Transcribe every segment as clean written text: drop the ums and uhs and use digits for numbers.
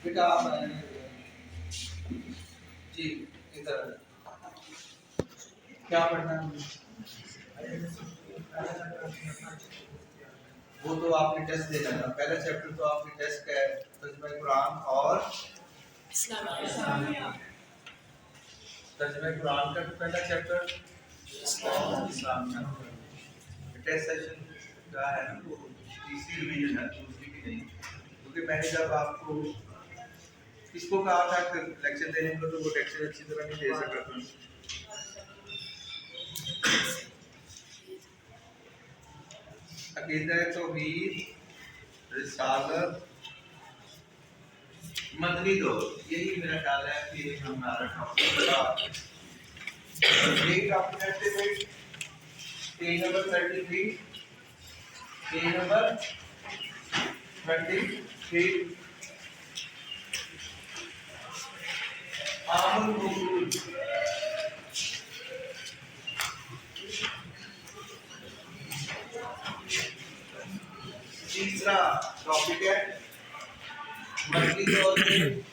बेटा आप जी इधर क्या पढ़ना है? वो तो आपने टेस्ट देना था। पहला चैप्टर तो आपने टेस्ट का है, तर्जुमा कुरान और तर्जुमा कुरान का पहला चैप्टर इस्लाम का टेस्ट सेशन का है ना, वो तीसरी रिवीजन है, दूसरी की नहीं। क्योंकि मैंने जब आपको इसको कहा था लेक्चर देने को, तो वो लेक्चर अच्छी तरह नहीं दे सका था। अकीदा तौहीद, रिसालत, मदनी दौर, यही मेरा ख्याल है कि हमारा टॉपिक था। पेज नंबर 33, पेज नंबर 33 आमुल वसूल। तीसरा टॉपिक है मदनी दौर में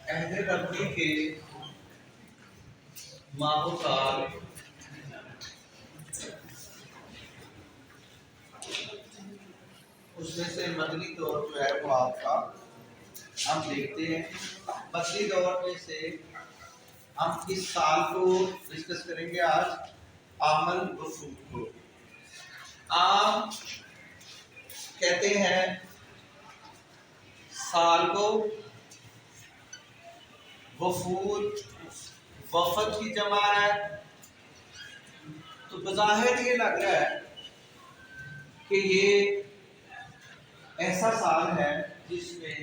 अहद नबी के माहो साल, उसमें से मदनी दौर जो है वो आपका हम देखते हैं। मदनी दौर में से हम इस साल को डिस्कस करेंगे आज, आमल वसूल को। आम कहते हैं साल को, वफूद वफद की जमा है। तो बज़ाहिर ये लग रहा है कि ये ऐसा साल है जिसमें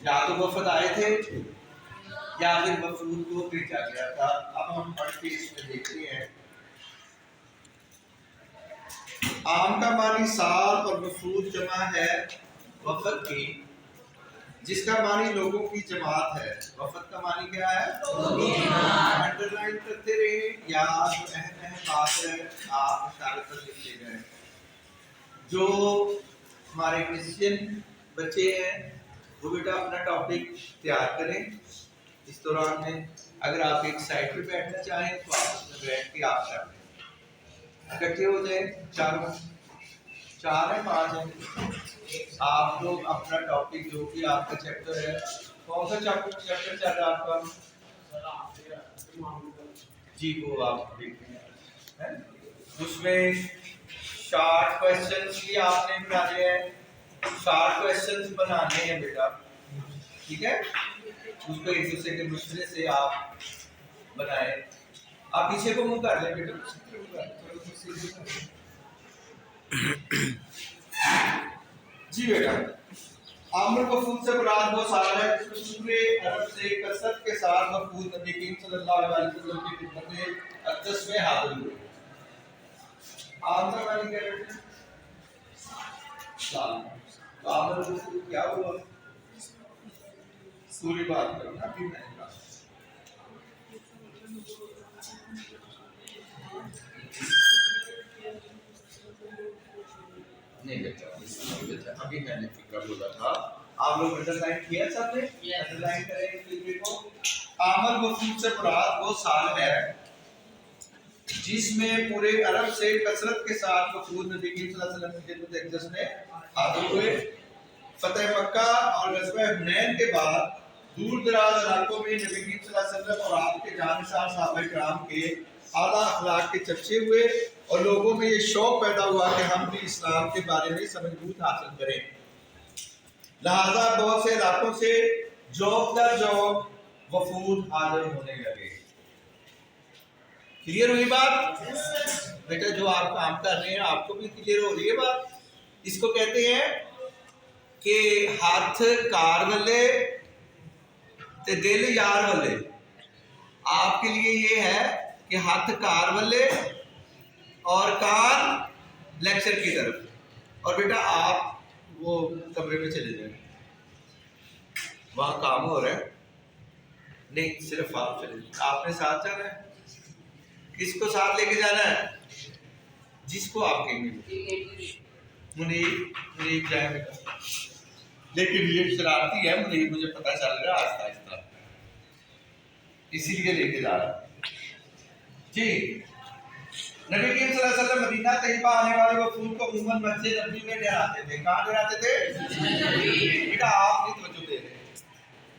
या तो वफद आए थे या फिर वफूद को भेजा गया था। अब हम पढ़ के इसमें देखते हैं। आम का मानी साल और वफूद जमा है वफद की, जिसका मानी लोगों की जमात है। वफद का मानी क्या है? अंडरलाइन करते रहे या जो अहम बात है आप इशारे पर लिखते गए। जो हमारे क्रिश्चियन बच्चे हैं वो बेटा अपना टॉपिक तैयार करें। इस दौरान में अगर आप एक साइड पे बैठना चाहें तो आप उसमें बैठ के आप कर लें, इकट्ठे हो जाए। चार है 5 है। आप लोग अपना टॉपिक जो भी आपका चैप्टर है, कौन सा चैप्टर चल रहा है आपका जी, वो आप देखें। उसमें शॉर्ट क्वेश्चंस भी आपने बनाने हैं, शॉर्ट क्वेश्चंस बनाने हैं बेटा, ठीक है। उसको एक दूसरे के मशवरे से आप बनाए। आप पीछे को मुंह कर लें बेटा। जी बेटा, आमल वफूद से मुराद वो साल है जिसमें पूरे अरब से कसरत के साथ वफूद नबी करीम सल्लल्लाहु अलैहि वसल्लम की खिदमत में अक़दस में हाजिर हुए। आम का मानी क्या बेटा? साल। तो आमल वफूद क्या हुआ? पूरी बात करो ना, फिर नहीं बात। नहीं बेटा, अभी मैंने फिक्र बोला था। आप लोग अंडरलाइन किया सबने? अंडरलाइन करें फिक्र को। आमल वफूद से मुराद वो साल है जिसमें पूरे अरब से कसरत के साथ वफूद नबी करीम सल्लल्लाहु अलैहि वसल्लम की खिदमत अक़दस में हाजिर हुए। फतेह मक्का और ग़ज़वा हुनैन के बाद दूर दराज इलाकों में नबी करीम सल्लल्लाहु अलैहि वसल्लम और आपके जानसार सहाबा किराम के आला अखलाक के चर्चे हुए और लोगों में ये शौक पैदा हुआ कि हम भी इस्लाम के बारे में समझबूत हासिल करें। लिहाजा बहुत से इलाकों से जौक दर जौक वफूद हाजिर होने लगे। क्लियर हुई बात? बेटा जो आप काम कर रहे हैं आपको भी क्लियर हो रही है बात? इसको कहते हैं कि हाथ कार वाले ते दिल यार वाले। आपके लिए ये है कि हाथ कार वाले और कान लेक्चर की तरफ। और बेटा आप वो कमरे में चले जाए, वहां काम हो रहा है। नहीं, सिर्फ आप चले जाए। आपने साथ जाना है? किसको साथ लेके जाना है? जिसको आप कहेंगे मुनीब जाए बेटा, लेकिन ये शरारती है मुनीब, मुझे पता चल रहा है आहिस्ता आहिस्ता, इसीलिए लेके जा रहा जी। नबी करीम सल्लल्लाहु अलैहि वसल्लम मदीना तैयबा आने वाले वफूद को उम्मन मस्जिद नबी में डराते थे। कहाँ डराते थे? बेटा आप नहीं तवज्जो दे रहे,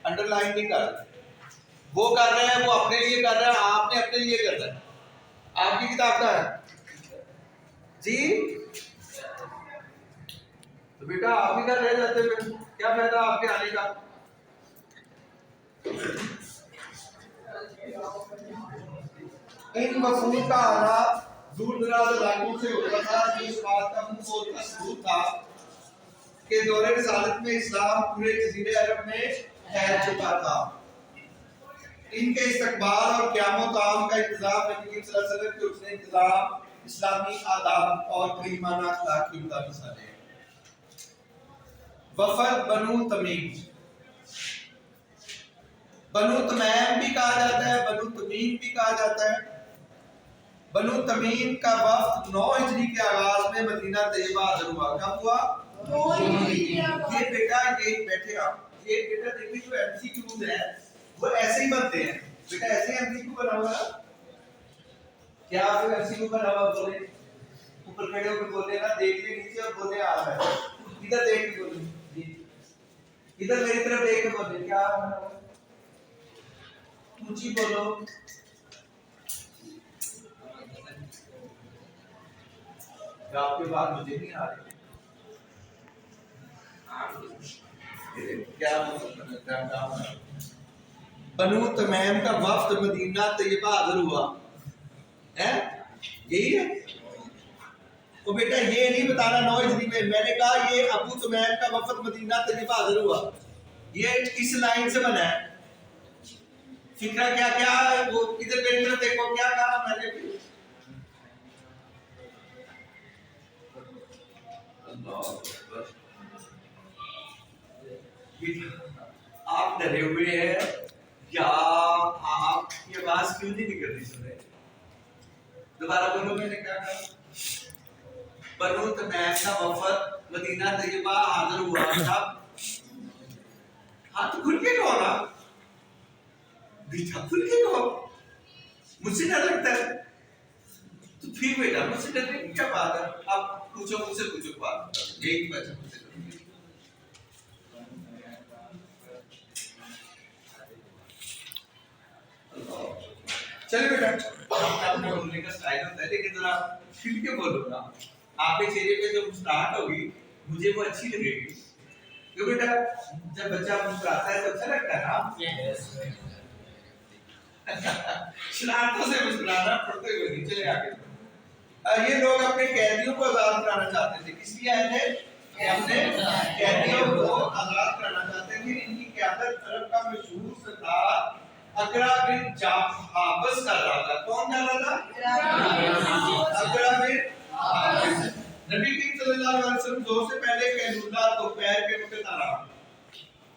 अंडरलाइन नहीं कर रहे। वो कर रहे हैं, वो अपने लिए कर रहे हैं, आपने अपने लिए करना है। आपकी किताब का है जी, तो बेटा आप ही कर रह जाते हैं, क्या फायदा आपके आने का? इन वफूद का आना दूर दराज इलाकों से होता था, जिस बात का मुझे सबूत था कि दौरे रिसालत में इस्लाम पूरे जज़ीरे अरब में फैल चुका था। इनके इस्तकबाल और क़यामत आम का इंतजाम नबी सल्लल्लाहु अलैहि वसल्लम के उसने इंतजाम इस्लामी आदाब और करीमाना अखलाक की मिसाल है। वफद बनु तमीम, बनु तमैम भी कहा जाता है, बनु तमीम भी कहा जाता है। बनु तमीम का वफ्द 9 हिजरी के आगाज में मदीना तैयबा हाजिर हुआ। कब हुआ? 9 हिजरी। ये बेटा ये बैठे आप, ये बेटा देखिए जो एमसीक्यूज है वो ऐसे ही बनते हैं बेटा, ऐसे एमसीक्यू बना हुआ है। क्या आप एमसीक्यू बना हुआ बोले, ऊपर खड़े होकर बोले ना, देखिए नीचे और बोले आ रहा है, इधर देख के बोले जी, इधर मेरी तरफ देख के बोले, क्या बना हुआ? ऊंची बोलो, आपके बात मुझे नहीं आ रही, क्या बनु तमैम का वफ्द मदीना तैयबा हाजिर हुआ है, यही है। तो बेटा ये नहीं बताना 9 हिजरी में, मैंने कहा ये अबू तमैम का वफ्द मदीना तैयबा हाजिर हुआ, ये किस लाइन से बना है? फिक्रा क्या क्या है वो, इधर मेरी तरफ देखो, क्या कहा मैंने भी? आप डरे हुए हैं या आपकी आवाज क्यों नहीं निकल रही? सुन रहे, दोबारा बोलो, मैंने क्या कहा? बनु तमैम का वफद मदीना तैयबा हाजिर हुआ था। हाथ खुल के कहो ना बेटा, खुल के कहो, मुझसे डर लगता है तो फिर बेटा मुझसे डरने की क्या बात है? आप पूछो, मुझसे पूछो बात, यही बच्चा मुझसे चलिए बेटा, अपने बोलने का स्टाइल होता है, लेकिन जरा खिल के बोलो ना, आपके चेहरे पे जो मुस्कुराहट होगी मुझे वो अच्छी लगेगी। क्यों बेटा, जब बच्चा मुस्कुराता है तो अच्छा लगता है ना? शरारतों से मुस्कुराना पड़ते हुए नहीं। चले आगे। ये लोग अपने कैदियों को आजाद कराना चाहते थे। किस लिए आए थे? अपने कैदियों को आजाद कराना चाहते थे। इनकी क़यादत अरब का मशहूर सरदार अकरा बिन हाबिस कर रहा था। कौन कर रहा था? अकरा बिन हाबिस। नबी करीम सल्लल्लाहु अलैहि वसल्लम जोर से पहले कैलूला दोपहर के वक्त आराम।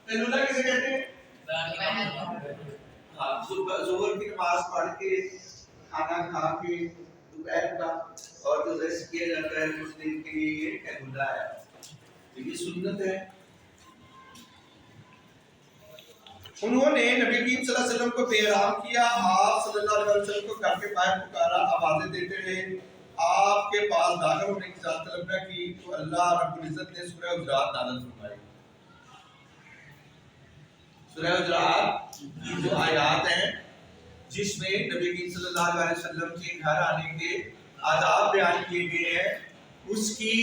कैलूला किसे कहते हैं? हाँ, ज़ोहर की नमाज पढ़ के खाना खा के दोपहर का और जो रेस्ट किया जाता है कुछ दिन के लिए, ये कैलूला है, ये सुन्नत है। उन्होंने नबी करीम सल्लल्लाहु अलैहि वसल्लम को बेआराम किया। आप सल्लल्लाहु अलैहि वसल्लम को घर के बाहर पुकारा, आवाजें देते रहे, आपके पास दाखिल होने की इजाजत तलब न की तो अल्लाह रब्बुल इज्जत ने सूरह हुजरात नाज़िल फरमाई। सूरह हुजरात की जो आयत हैं जिसमें नबी करीम सल्लल्लाहु अलैहि वसल्लम के घर आने के आदाब बयान किए गए हैं, उसकी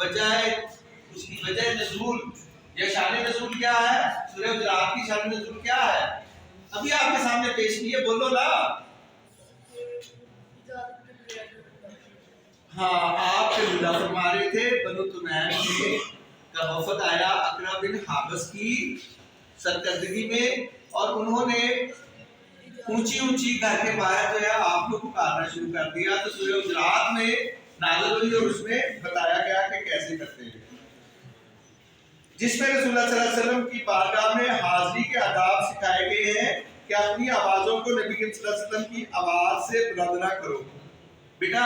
वजह नज़ूल या शान नज़ूल क्या है? सूरह हुजरात की शान नज़ूल क्या है? अभी आपके सामने पेश की है, बोलो ना। हाँ, आप कैलूला फरमा रहे थे, बनु तमैम का वफद आया अकरा बिन हाबिस की सरकर्दगी में, और उन्होंने ऊंची ऊंची घर के बाहर जो है आपको पुकारना शुरू कर दिया। तो सूरह हुजरात में नाज़िल हुई और उसमें बताया गया कि कैसे करते हैं, जिसमें रसूलुल्लाह सल्लल्लाहु अलैहि वसल्लम की बारगाह में हाजिरी के आदाब सिखाए गए हैं कि अपनी आवाज़ों को नबी करीम सल्लल्लाहु अलैहि वसल्लम की आवाज़ से बुलंद ना करो। बेटा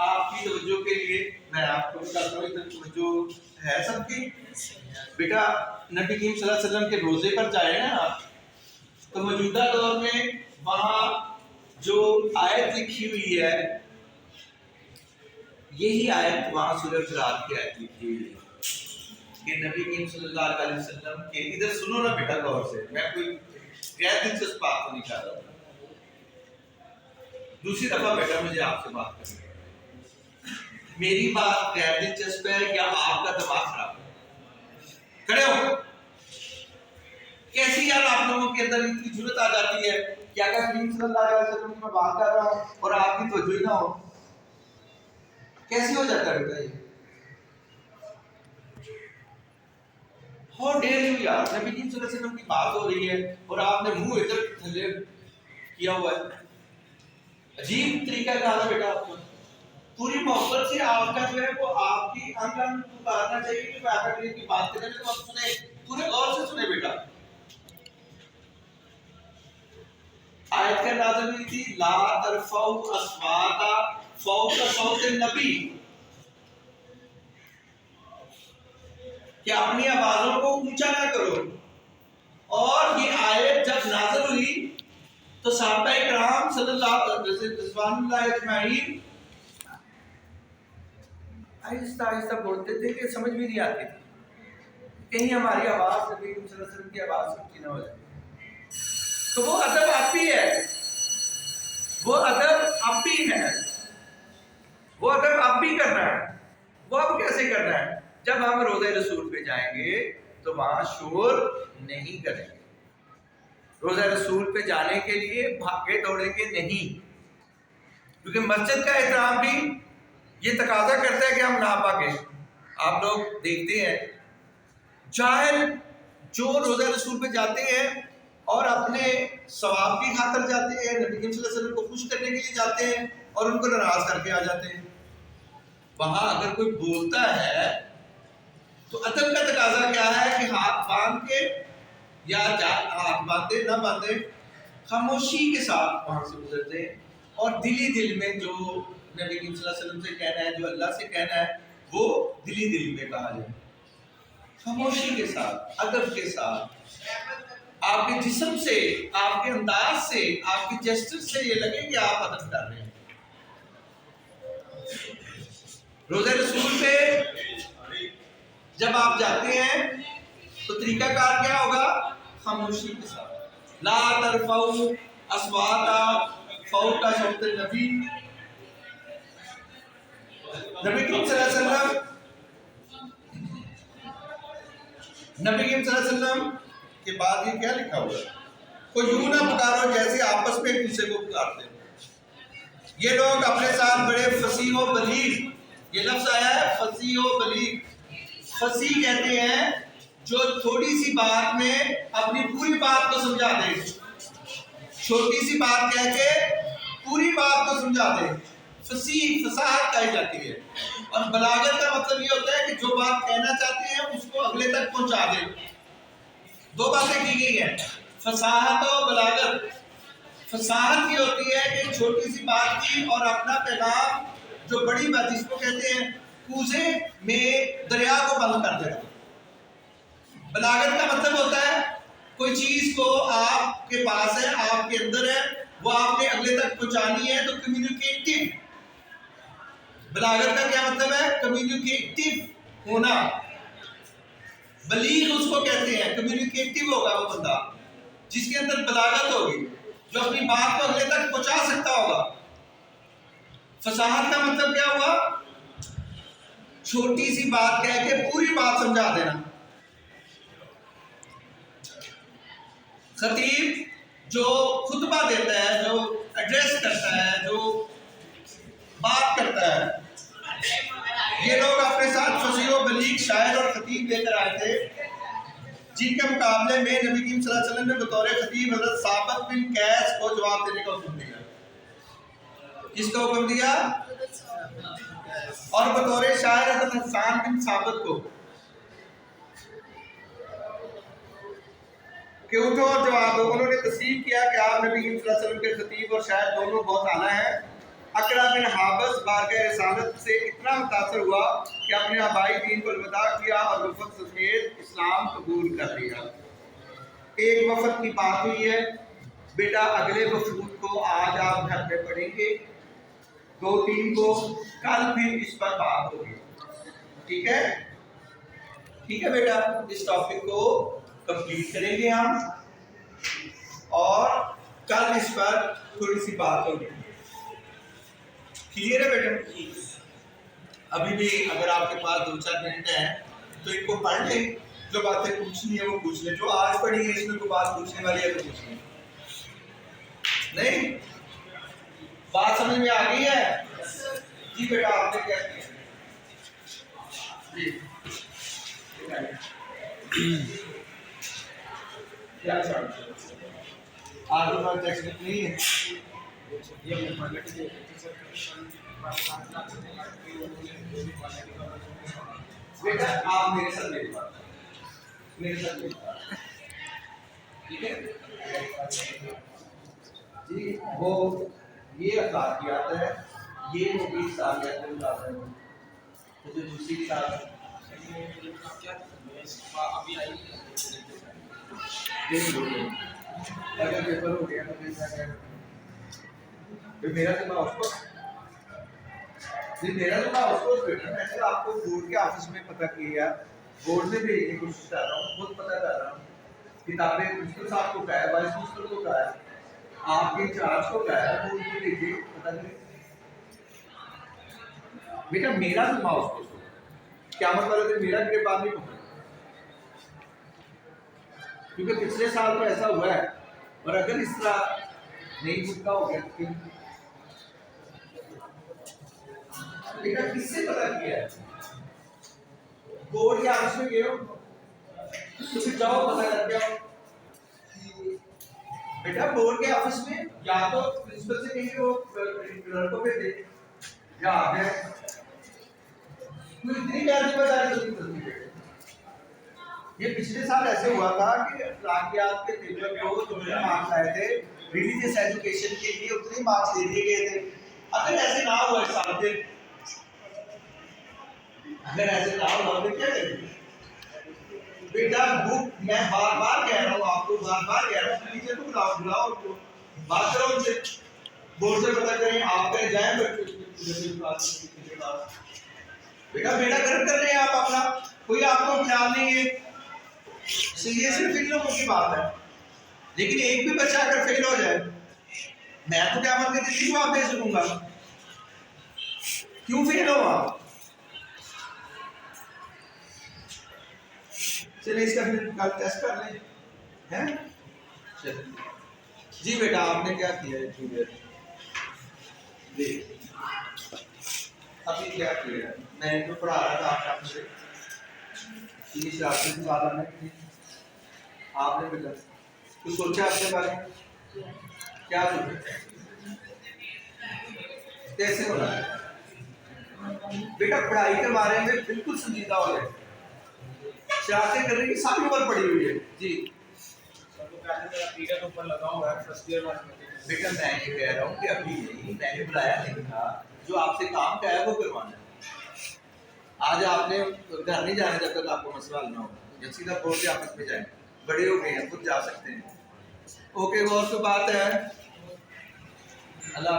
आपकी तवज्जो के लिए मैं आपको बताता हूँ, इधर तवज्जो है सबकी। बेटा नबी करीम सल्लल्लाहु अलैहि वसल्लम के रोजे पर जाए ना आप, तो मौजूदा दौर में वहां जो आयत लिखी हुई है, यही आयत वहां सूरह फुरकान की आयत लिखी हुई है कि नबी करीम सल्लल्लाहु अलैहि वसल्लम के, इधर सुनो ना बेटा गौर से, मैं कोई गैर दिलचस्प बात तो नहीं कर रहा। दूसरी दफा बेटा मुझे आपसे बात करनी है, मेरी बात गैर दिलचस्प है या आपका दिमाग खराब है? खड़े हो। कैसी यार आप लोगों के अंदर इतनी जरूरत आ जाती है कि अगर करीम सल्लल्लाहु अलैहि वसल्लम की मैं बात कर रहा हूं और आपकी तवज्जो ही ना हो, कैसे हो जाता है बेटा ये? हाउ डेयर यू यार, नबी करीम सल्लल्लाहु अलैहि वसल्लम की बात हो रही है और आपने मुंह इधर थले किया हुआ है। अजीब तरीका का है बेटा आपको। पूरी मोहब्बत से आपका जो है वो आपकी अंग अंग पुकारना चाहिए कि मैं आकर की बात करें तो आप सुने, पूरे गौर से सुने बेटा। आयत का नाज़िल हुई थी ला तरफाउ अस्वाता फौका सौते नबी, कि अपनी आवाजों को ऊंचा ना करो। और ये आयत जब नाज़िल हुई तो सहाबा इकराम सल्लल्लाहु अजमईन आहिस्ता आहिस्ता बोलते थे कि समझ भी नहीं आती थी, कहीं हमारी आवाज नबी सल्लल्लाहु अलैहि वसल्लम की आवाज ऊंची ना हो जाए। तो वो अदब आप ही है, वो अदब आप ही है, वो अदब आप भी करना है। वो अब कैसे करना है? जब हम रोज़े रसूल पे जाएंगे तो वहां शोर नहीं करेंगे। रोज़ा रसूल पे जाने के लिए भागे दौड़ेंगे नहीं, क्योंकि मस्जिद का एहतराम भी ये तकाजा करता है कि हम ना भागे। आप लोग देखते हैं जाहिल जो रोज़ा रसूल पे जाते हैं और अपने सवाब की खातर जाते हैं, नबी करीम सल्लल्लाहु अलैहि वसल्लम को खुश करने के लिए जाते हैं और उनको नाराज करके आ जाते हैं। वहां अगर कोई बोलता है तो अदब का तकाजा क्या है कि हाथ बांध के या हाथ बांधे ना बांधे खामोशी के साथ वहां से गुजरते हैं, और दिली दिल में जो नबी करीम सल्लल्लाहु अलैहि वसल्लम से कहना है, जो अल्लाह से कहना है, वो दिली दिल में कहा जाए, खामोशी के साथ, अदब के साथ। आपके जिस्म से, आपके अंदाज से, आपके जेस्चर से ये लगे कि आप अदब कर रहे हैं। रोज़े रसूल पे जब आप जाते हैं तो तरीकाकार क्या होगा? खामोशी के साथ। ला तरफाउ अस्वाता फौका सौते नबी। नबी करीम सल्लल्लाहु अलैहि वसल्लम, नबी करीम सल्लल्लाहु अलैहि वसल्लम के बाद ये क्या लिखा हुआ है? कोई यूं ना पुकारो जैसे आपस में एक दूसरे को पुकारते हैं। ये लोग अपने साथ बड़े फसीह व बलीग, ये लफ्ज आया है फसीह व बलीग। फसीह कहते हैं जो थोड़ी सी बात में अपनी पूरी बात को समझा दे, छोटी सी बात कह के पूरी बात को समझा दे, फसीह फसाहत कही जाती है। और बलागत का मतलब ये होता है कि जो बात कहना चाहते हैं उसको अगले तक पहुंचा दे। दो बातें की गई है, फसाहत और बलागत। फसाहत ये होती है कि छोटी सी बात की और अपना पैगाम जो बड़ी बात, जिसको कहते हैं कूजे में दरिया को बंद कर देना। बलागत का मतलब होता है कोई चीज को आपके पास है, आपके अंदर है, वो आपने अगले तक पहुंचानी है, तो कम्युनिकेटिव। बलागत का क्या मतलब है? कम्युनिकेटिव होना। बलीग उसको कहते हैं, कम्युनिकेटिव होगा वो बंदा जिसके अंदर बलागत होगी, जो अपनी बात को अगले तक पहुंचा सकता होगा। फसाहत का मतलब क्या हुआ? छोटी सी बात कह के पूरी बात समझा देना। खतीब जो खुतबा देता है, जो एड्रेस करता है, जो बात करता है, ये लोग अपने साथ फसीह व बलीग शायर और खतीब लेकर आए थे, जिनके मुकाबले में नबी करीम सल्लल्लाहु अलैहि वसल्लम ने बतौर खतीब हज़रत साबित बिन कैस को जवाब देने का हुक्म दिया। किसका हुक्म दिया? और बतौर शायर हज़रत हसन बिन साबित को कि उठो और जवाब दो। उन्होंने तस्लीम किया कि आप नबी करीम सल्लल्लाहु अलैहि वसल्लम के खतीब और शायर दोनों बहुत आला हैं। अकरा बिन हाबिस बारगाह रिसालत से इतना मुतासर हुआ कि अपने आबाई दीन को अलविदा किया और वफद समेत इस्लाम कबूल कर लिया। एक वफद की बात हुई है, बेटा अगले वफूद को आज आप घर में पढ़ेंगे, 2-3 को, कल फिर इस पर बात होगी। ठीक है, ठीक है बेटा, इस टॉपिक को कंप्लीट करेंगे हम और कल इस पर थोड़ी सी बात होगी। क्लियर है बेटा? अभी भी अगर आपके पास 2-4 मिनट है तो इनको पढ़ लें, जो बातें पूछनी है वो पूछ लें। जो आज पढ़ी है इसमें कोई बात पूछने वाली है तो पूछ लें। नहीं, बात समझ में आ गई है? जी बेटा, आपने क्या किया? जी क्या आज तो टेक्स्ट बुक नहीं है। बेटा आप मेरे साथ ठीक है जी। वो ये अखलाकियात है, ये होगी सालियत है। तो जो दूसरी साल अभी आई अगर पेपर हो गया तो मेरा तो मैं उसको मैंने आपको बोर्ड के ऑफिस में पता किया, बोर्ड में भेजने की कोशिश कर रहा हूँ, खुद पता कर रहा हूँ। किताबें प्रिंसिपल साहब को क्या है, वाइस प्रिंसिपल को क्या है, आपके इंचार्ज को क्या है, वो उनको भेजिए, पता करें। बेटा मेरा तो माउस क्या मतलब है, मेरा गिरफ्तार नहीं पकड़ा, क्योंकि पिछले साल तो ऐसा हुआ है। और अगर इस तरह नहीं मुद्दा हो गया तो बेटा किससे पता किया है? बोर्ड के ऑफिस में गए हो तो फिर जाओ पता करके आओ। बेटा बोर्ड के ऑफिस में या तो प्रिंसिपल से कहिए वो लड़कों पे दे या आप है, कोई इतनी ज्यादा जिम्मेदारी तो नहीं करती। ये पिछले साल ऐसे हुआ था कि अखलाकियात के पेपर को जितने मार्क्स आए थे रिलीजियस एजुकेशन के लिए उतने मार्क्स दे दिए गए थे। अगर ऐसे ना हुआ इस साल से, अगर ऐसे ना हुआ तो क्या करेंगे? बेटा बुक मैं बार-बार कह रहा हूँ आपको, बार-बार कह रहा हूँ, टीचर को बुलाओ बात करो उनसे, बोर्ड से पता करें, आप कहीं जाएं बेटा बेटा गलत कर रहे हैं आप अपना, कोई आपको ख्याल नहीं है। ये सिर्फ इन लोगों की बात है, लेकिन एक भी बच्चा अगर फेल हो जाए मैं तो क्या मत के जवाब दे सकूंगा, क्यों फेल हो आप? चलिए इसका फिर कल टेस्ट कर लें, हैं? चलिए जी बेटा आपने क्या किया है अभी क्या किया? मैं तो पढ़ा रहा था आपसे, इंग्लिश रास्ते की बात आने आपने बेटा कुछ सोचा अपने बारे में? क्या सोचा, कैसे होना है? बेटा पढ़ाई के बारे में बिल्कुल संजीदा हो जाए, शरारतें करने की सारी उम्र पड़ी हुई है जी। ऊपर लगा हुआ है फर्स्ट ईयर वाले। बेटा मैं ये कह रहा हूँ कि अभी नहीं, मैंने बुलाया नहीं था, जो आपसे काम का है वो करवाना है। आज आपने घर नहीं जाने जब तक आपको मसला हल ना हो, जब सीधा बोर्ड के ऑफिस में जाए, बड़े हो गए हैं खुद जा सकते हैं। ओके, और तो बात है। अल्लाह